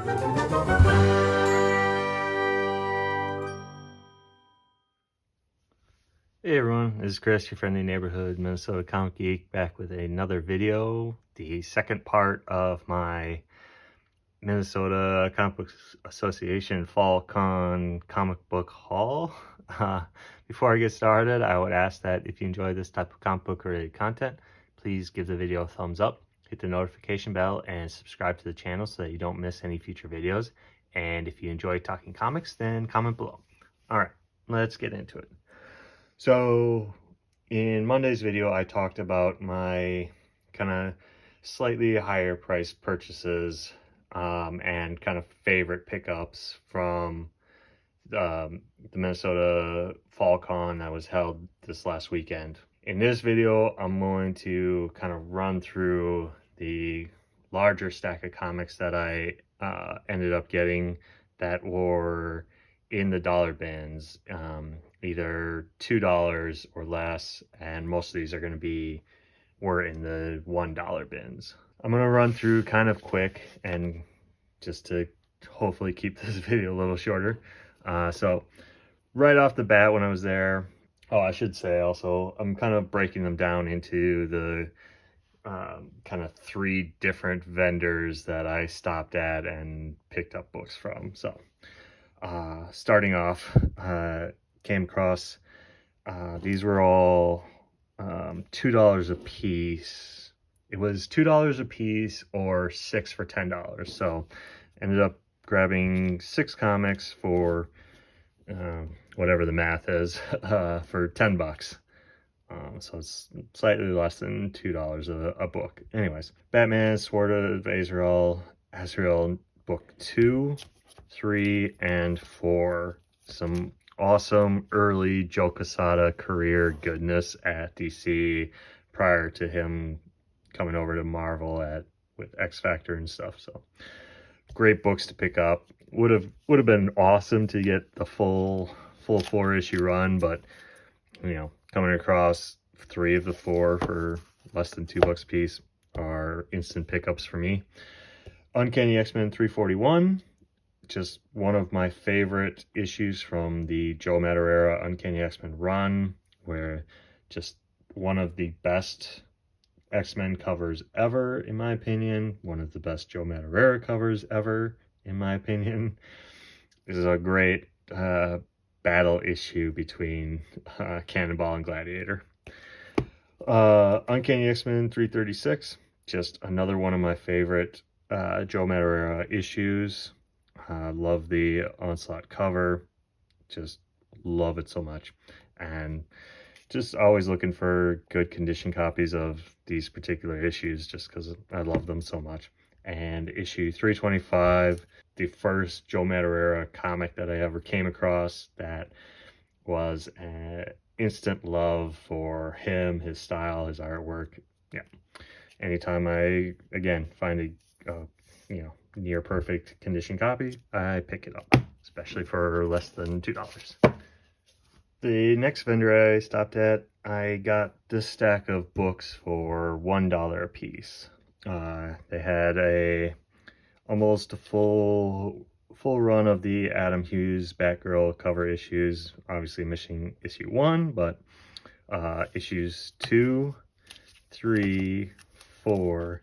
Hey everyone, this is Chris, your friendly neighborhood Minnesota comic geek, back with another video, the second part of my Minnesota Comic Book Association Fallcon comic book haul. Before I get started, I would ask that if you enjoy this type of comic book related content, please give the video a thumbs up, hit the notification bell, and subscribe to the channel so that you don't miss any future videos. And if you enjoy talking comics, then comment below. Alright, let's get into it. So in Monday's video, I talked about my kind of slightly higher price purchases and kind of favorite pickups from the Minnesota Fallcon that was held this last weekend. In this video, I'm going to kind of run through the larger stack of comics that I ended up getting that were in the dollar bins, either $2 or less, and most of these are going to were in the $1 bins. I'm going to run through kind of quick and just to hopefully keep this video a little shorter. So right off the bat when I was there, I should say also, I'm kind of breaking them down into the kind of 3 different vendors that I stopped at and picked up books from. So starting off, came across these were all $2 a piece. It was $2 a piece or 6 for $10. So ended up grabbing 6 comics for whatever the math is, for $10. So it's slightly less than $2 a book. Anyways, Batman Sword of Azrael book 2, 3, and 4. Some awesome early Joe Quesada career goodness at DC prior to him coming over to Marvel with X Factor and stuff. So great books to pick up. Would have been awesome to get the full 4-issue run, but you know, coming across 3 of the 4 for less than $2 a piece are instant pickups for me. Uncanny X-Men 341, just one of my favorite issues from the Joe Madureira Uncanny X-Men run, where just one of the best X-Men covers ever, in my opinion. One of the best Joe Madureira covers ever, in my opinion. This is a great battle issue between Cannonball and Gladiator. Uncanny X-Men 336, just another one of my favorite Joe Madureira issues. Love the Onslaught cover, just love it so much, and just always looking for good condition copies of these particular issues just because I love them so much. And issue 325, the first Joe Madureira comic that I ever came across that was an instant love for him, his style, his artwork. Yeah, anytime I again find a near perfect condition copy, I pick it up, especially for less than $2. The next vendor I stopped at, I got this stack of books for $1 a piece. They had almost a full run of the Adam Hughes Batgirl cover issues, obviously missing issue 1, but issues 2, 3, 4,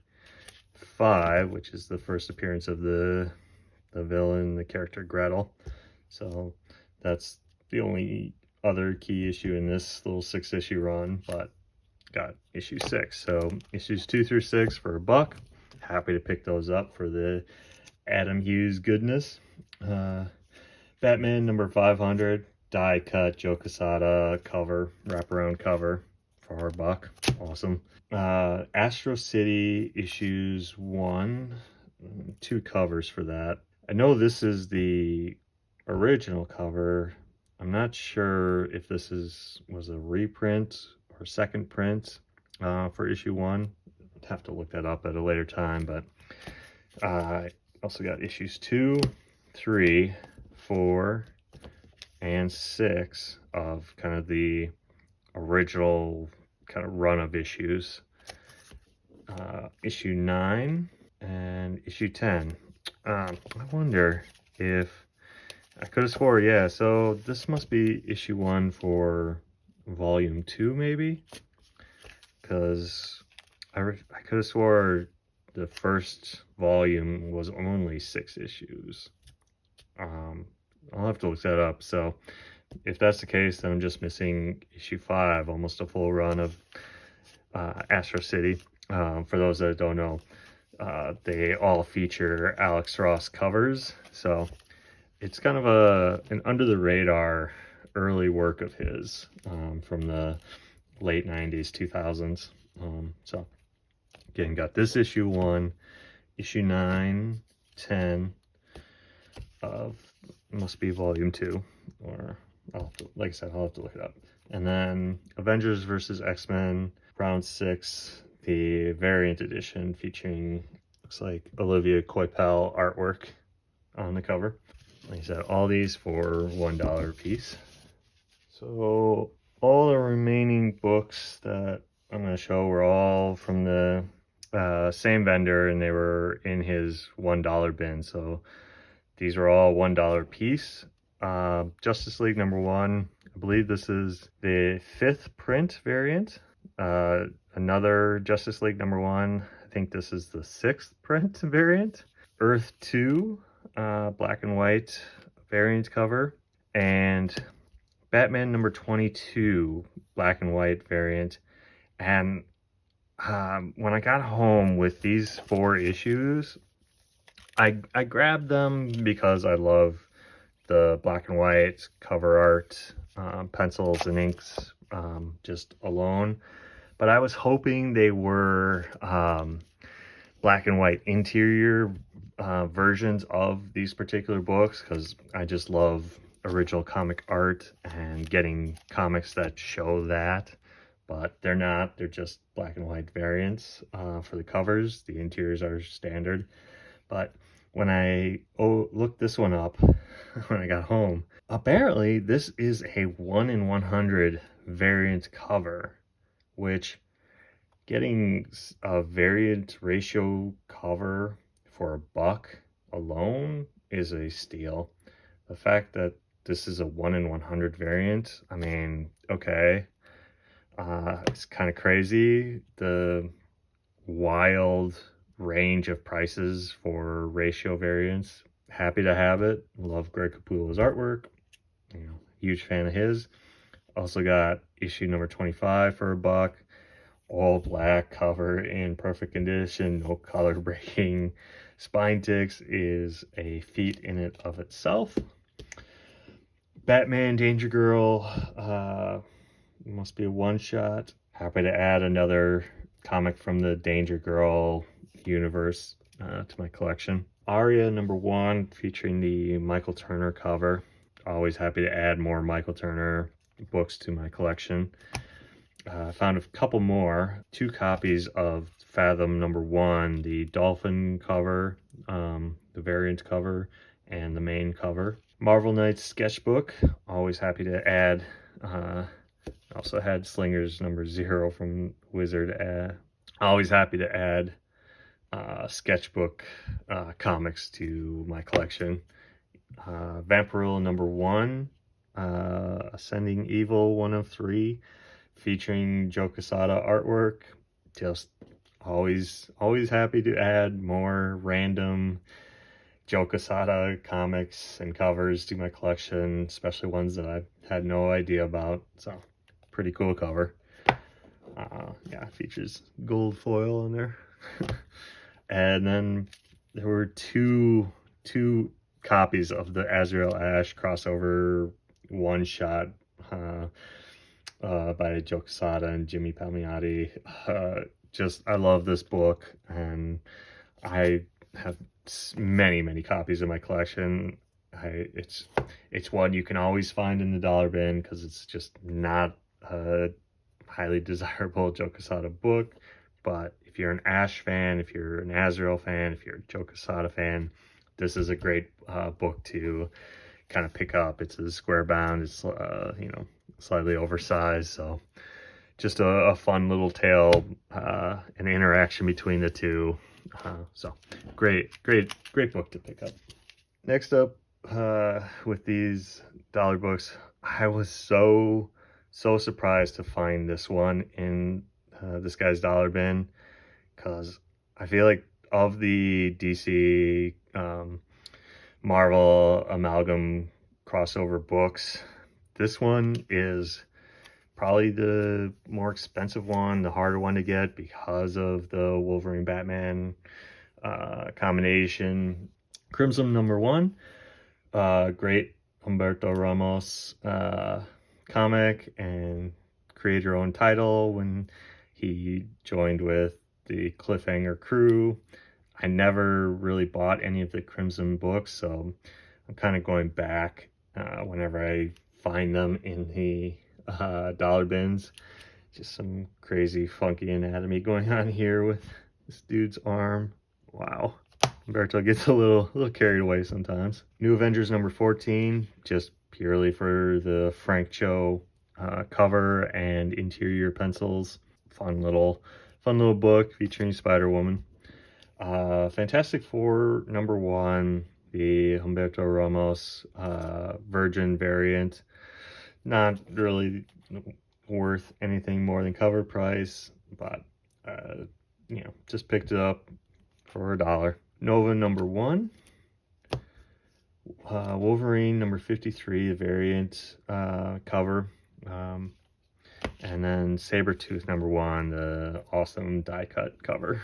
5, which is the first appearance of the villain, the character Gretel. So that's the only other key issue in this little 6-issue run, but got issue 6. So issues 2 through 6 for $1. Happy to pick those up for the Adam Hughes goodness. Batman number 500, die cut Joe Quesada cover, wraparound cover for $1. Awesome. Astro City issues 1, 2 covers for that. I know this is the original cover. I'm not sure if this was a reprint or second print for issue 1. I'd have to look that up at a later time, but I also got issues 2, 3, 4, and 6 of kind of the original kind of run of issues. Issue 9 and issue 10. I wonder if I could have swore, yeah, so this must be issue 1 for volume 2, maybe? Because I could have swore the first volume was only 6 issues. I'll have to look that up. So if that's the case, then I'm just missing issue 5, almost a full run of Astro City. For those that don't know, they all feature Alex Ross covers, so it's kind of an under the radar early work of his from the late 90s, 2000s. So again, got this issue 1, issue 9, 10 of, must be volume 2, or like I said, I'll have to look it up. And then Avengers versus X-Men round 6, the variant edition, featuring, looks like, Olivia Coipel artwork on the cover. Like I said, all these for $1 a piece. So all the remaining books that I'm going to show were all from the same vendor, and they were in his $1 bin. So these were all $1 a piece. Justice League #1, I believe this is the 5th print variant. Another Justice League #1, I think this is the 6th print variant. Earth 2, black and white variant cover, and Batman #22, black and white variant. And when I got home with these 4 issues, I grabbed them because I love the black and white cover art, pencils and inks, just alone. But I was hoping they were black and white interior versions of these particular books, because I just love original comic art and getting comics that show that. But they're not. They're just black and white variants for the covers. The interiors are standard. But when I looked this one up when I got home, apparently this is a 1 in 100 variant cover, which, getting a variant ratio cover for $1 alone is a steal. The fact that this is a 1 in 100 variant, I mean, okay, it's kind of crazy, the wild range of prices for ratio variants. Happy to have it. Love Greg Capullo's artwork, huge fan of his. Also got issue #25 for $1, all black cover in perfect condition, no color breaking. Spine ticks is a feat in it of itself. Batman Danger Girl, must be a one-shot. Happy to add another comic from the Danger Girl universe to my collection. Aria #1, featuring the Michael Turner cover. Always happy to add more Michael Turner books to my collection. I found a couple more. 2 copies of Fathom #1, the Dolphin cover, the variant cover, and the main cover. Marvel Knights sketchbook. Always happy to add. Also had Slingers #0 from Wizard. Always happy to add sketchbook comics to my collection. Vampirilla #1, Ascending Evil 1 of 3, featuring Joe Quesada artwork. Just always happy to add more random Joe Quesada comics and covers to my collection, especially ones that I've had no idea about. So pretty cool cover. Yeah, features gold foil in there. And then there were two copies of the Azrael Ash crossover one-shot by Joe Quesada and Jimmy Palmiotti. I love this book, and I have many copies in my collection. It's one you can always find in the dollar bin, because it's just not a highly desirable Joe Quesada book. But if you're an Ash fan, if you're an Azrael fan, if you're a Joe Quesada fan, this is a great book to kind of pick up. It's a square bound. It's slightly oversized, so just a fun little tale, an interaction between the two. So great book to pick up. Next up, with these dollar books, I was so surprised to find this one in this guy's dollar bin, because I feel like of the DC Marvel amalgam crossover books, this one is probably the more expensive one, the harder one to get because of the Wolverine Batman combination. Crimson #1, great Humberto Ramos comic, and create your own title when he joined with the Cliffhanger crew. I never really bought any of the Crimson books, so I'm kind of going back whenever I find them in the dollar bins. Just some crazy funky anatomy going on here with this dude's arm. Wow. Humberto gets a little carried away sometimes. New Avengers #14, just purely for the Frank Cho cover and interior pencils. Fun little book featuring Spider-Woman. Fantastic Four #1, the Humberto Ramos Virgin variant. Not really worth anything more than cover price, but you know, just picked it up for $1. Nova #1, Wolverine #53, the variant cover, and then Sabretooth #1, the awesome die cut cover.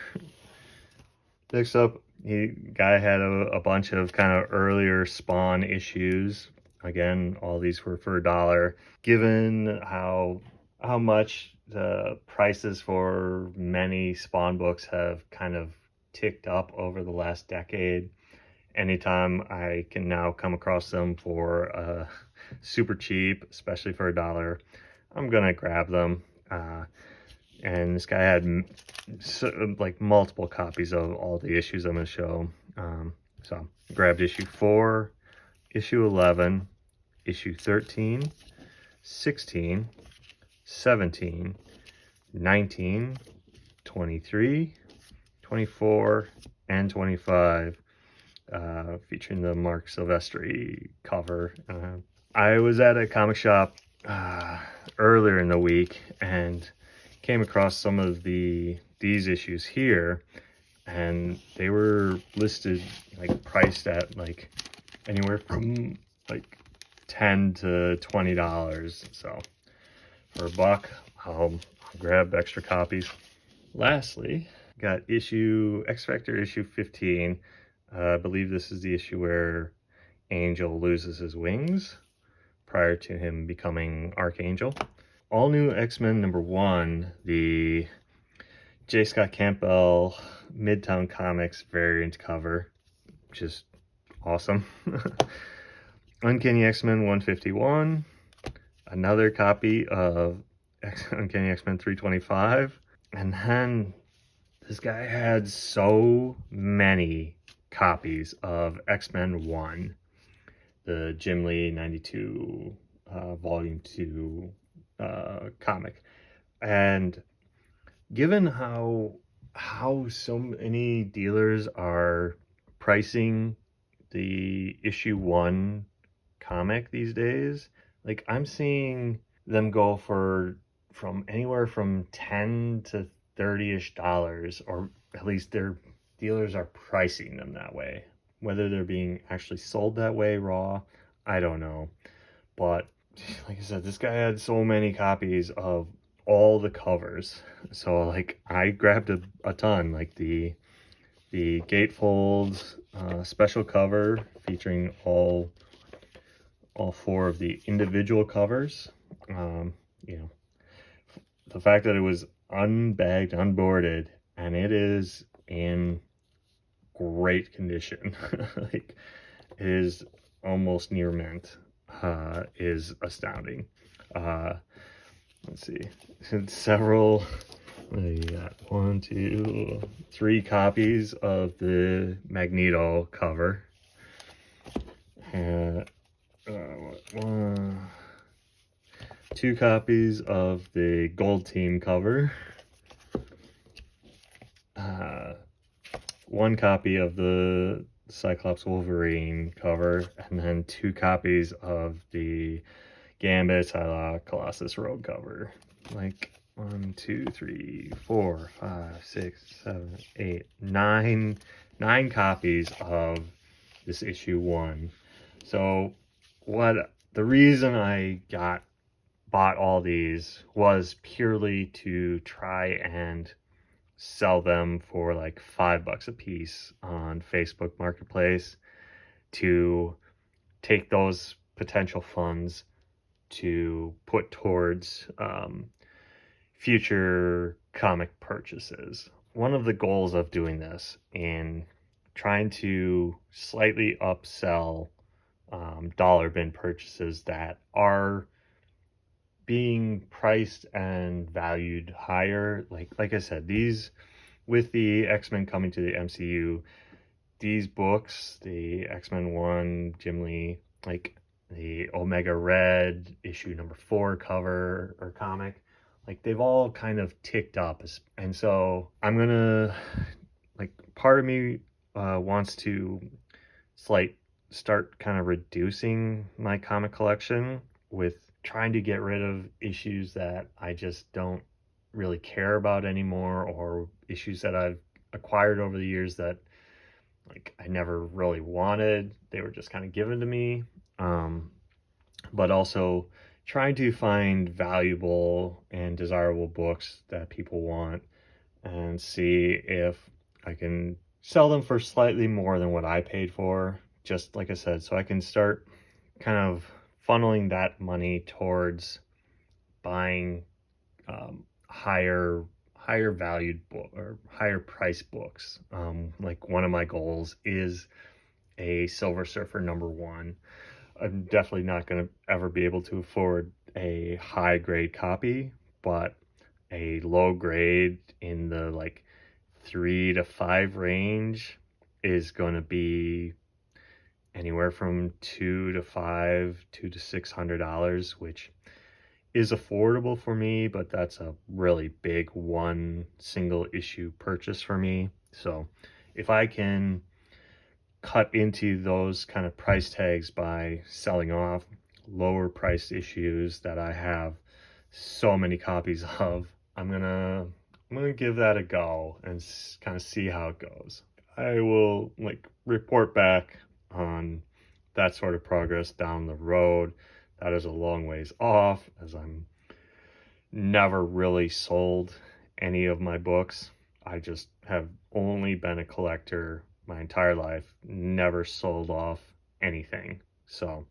Next up, guy had a bunch of kind of earlier Spawn issues. Again, all these were for $1. Given how much the prices for many Spawn books have kind of ticked up over the last decade, anytime I can now come across them for super cheap, especially for $1, I'm gonna grab them. And this guy had like multiple copies of all the issues I'm gonna show. So I grabbed issue 4, issue 11, issue 13, 16, 17, 19, 23, 24, and 25, featuring the Mark Silvestri cover. I was at a comic shop earlier in the week and came across some of these issues here, and they were listed, like priced at like anywhere from like $10 to $20. So for $1, I'll grab extra copies. Lastly, got X Factor issue 15. I believe this is the issue where Angel loses his wings prior to him becoming Archangel. All New X-Men #1, the J. Scott Campbell Midtown Comics variant cover, which is awesome. Uncanny X-Men 151, another copy of Uncanny X-Men 325, and then this guy had so many copies of X-Men 1, the Jim Lee 92 volume 2 comic. And given how so many dealers are pricing the issue 1 comic these days, like I'm seeing them go from anywhere from $10 to $30-ish, or at least their dealers are pricing them that way. Whether they're being actually sold that way raw, I don't know. But like I said, this guy had so many copies of all the covers, so like I grabbed a ton, like the gatefold special cover featuring all 4 of the individual covers. You know, the fact that it was unbagged, unboarded, and it is in great condition, like it is almost near mint, is astounding. Let's see, several, we got 1, 2, 3 copies of the Magneto cover, and 2 copies of the Gold Team cover, one copy of the Cyclops Wolverine cover, and then 2 copies of the Gambit Psylocke Colossus Rogue cover. Like 1, 2, 3, 4, 5, 6, 7, 8, 9 copies of this issue 1. So the reason I bought all these was purely to try and sell them for like $5 a piece on Facebook Marketplace, to take those potential funds to put towards future comic purchases. One of the goals of doing this, in trying to slightly upsell dollar bin purchases that are being priced and valued higher, like I said, these, with the X-Men coming to the MCU, these books, the X-Men 1, Jim Lee, like the Omega Red issue number 4 cover or comic, like they've all kind of ticked up. And so I'm gonna, like, part of me wants to start kind of reducing my comic collection, with trying to get rid of issues that I just don't really care about anymore, or issues that I've acquired over the years that, like, I never really wanted. They were just kind of given to me. But also trying to find valuable and desirable books that people want, and see if I can sell them for slightly more than what I paid for, just like I said, so I can start kind of funneling that money towards buying higher valued book or higher price books. Like, one of my goals is a Silver Surfer #1. I'm definitely not going to ever be able to afford a high grade copy, but a low grade in the like 3 to 5 range is going to be anywhere from $200 to $600, which is affordable for me, but that's a really big one single issue purchase for me. So if I can cut into those kind of price tags by selling off lower priced issues that I have so many copies of, I'm gonna give that a go and kind of see how it goes. I will report back on that sort of progress down the road. That is a long ways off, as I'm never really sold any of my books. I just have only been a collector my entire life, never sold off anything. So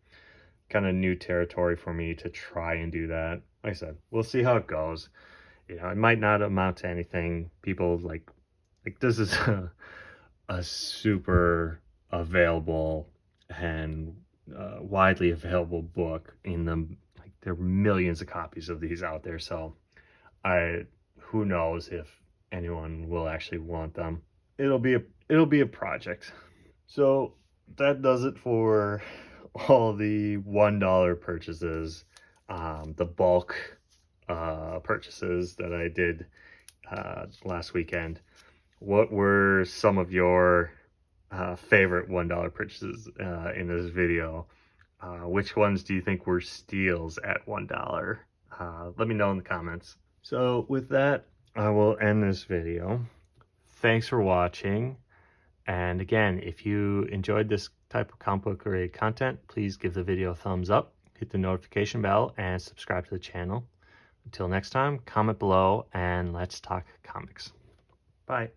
kind of new territory for me to try and do that. Like I said, we'll see how it goes. It might not amount to anything. People like this is a super available and widely available book in them. Like, there are millions of copies of these out there, so who knows if anyone will actually want them. It'll be a project. So that does it for all the $1 purchases, the bulk purchases that I did last weekend. What were some of your favorite $1 purchases in this video? Which ones do you think were steals at $1? Let me know in the comments. So with that, I will end this video. Thanks for watching. And again, if you enjoyed this type of comic book related content, please give the video a thumbs up, hit the notification bell, and subscribe to the channel. Until next time, comment below and let's talk comics. Bye.